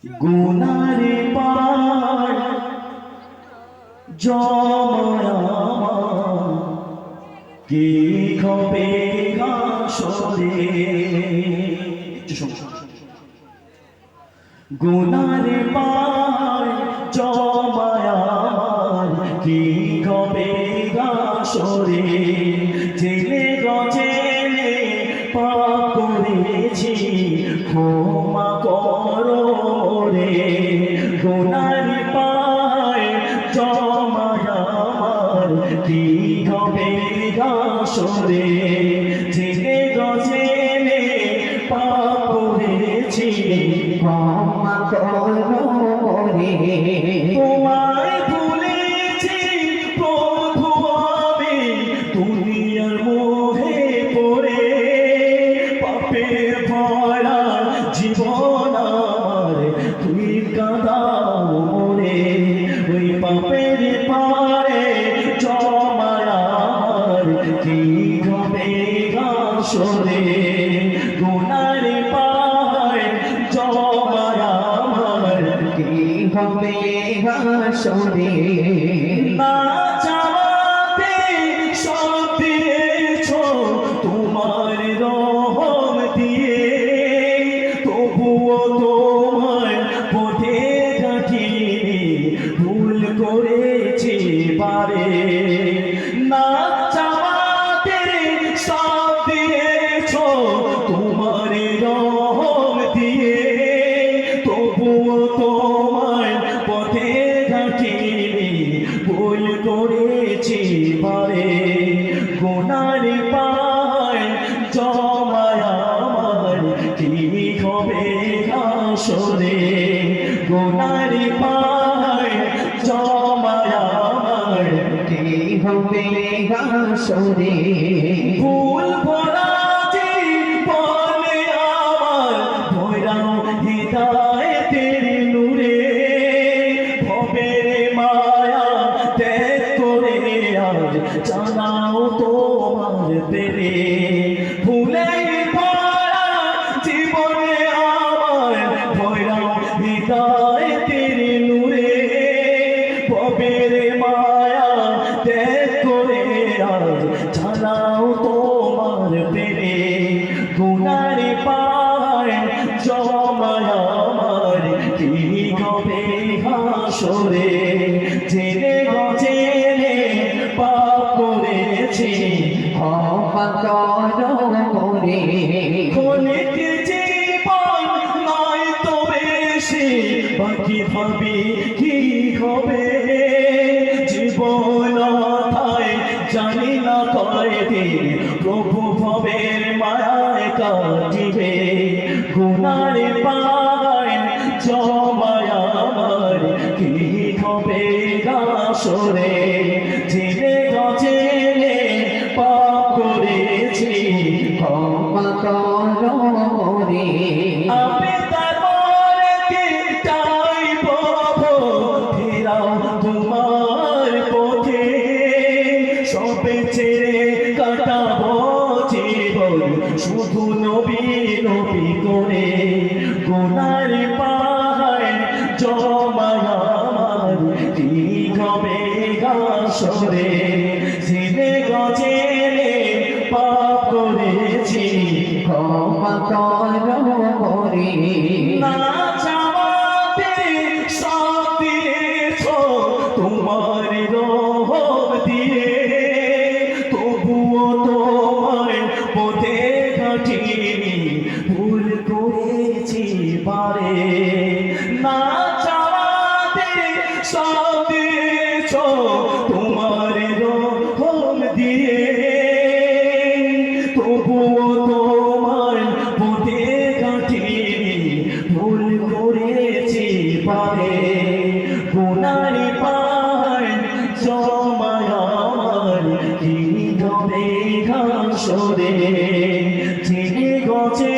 গুনারে পার জমায়া কি হবে হাসরে। গুনারে পার জমায়া কি হবে হাসরে। জেনে গজেনে পাপ করেছি ক্ষমা করো রে। গুনারে পার জমায়া কি হবে হাসরে। জেনে গজেনে পাপ করেছি ক্ষমা করো রে। তোমায় ভুলেছি প্রভু আমি দুনিয়ার মোহে পড়ে। পাপে ভরা জীবন আমার তুই কাঁদাও মোরে। ওই পাপের পারে জমায়া কি হবে হাসরে। গুনার পায় জমায়া কি হবে হাসরে। না চাওয়াতে সব দিয়েছো তোমার রহম দিয়ে। তবুও তোমার পথে কাটিনি ভুল করেছি বারে। না চাওয়াতে সব দিয়েছো তোমার রহম দিয়ে। তবুও তোমার পথে ঘাটিনি ভুল করেছি বারে। গুনার পায় জমায়া কি হবে হাসরে। গুনার পায় জমায়া কি হবে হাসরে। ভুল ভরা জীবনে আমার ভরাও হিদায়েতের নূরে। ভবের মায়া ত্যাগ করে আজ জানাও তোমার পেরে। ভুলে ভরা জীবনে আমার ভরাও হিদায়েতের নূরে। ভবের মায়া ত্যাগ করে আজ জানাও তোমার পেরে। গুনার পায় জমায়া কি হবে হাসরে। জেনে গজেনে পাপ করেছি ক্ষমা করো রে। ক্ষণিক জীবন নয় তো বেশি বাকি ভাবি কি হবে। জীবন থায় জানি না কয়দিন প্রভু ভবের মায়ায় কাটিবে। গুনার পায় জমায়া কি হবে হাসরে। জেনে গজেনে পাপ করেছি ক্ষমা করো রে। আমি তার মরকে চাই প্রভু ফিরাও তোমার পথে। সবে ছেড়ে কাটাবো জীবন শুধু নবী নবী করে। গুনার পায় জমায়া কি হবে হাসরে। জেনে গজেনে পাপ করেছি ক্ষমা করো রে। না চাওয়াতে সব দিয়েছো তোমার রহম দিয়ে। তবুও তোমার পথে ঘাটিনি ভুল করেছি বারে। না চাওয়াতে সব দিয়েছো তোমার রহম দিয়ে। তবুও তোমার পথে ঘাটিনি ভুল করেছি বারে। গুনার পায় জমায়া কি হবে হাসরে। জেনে গজে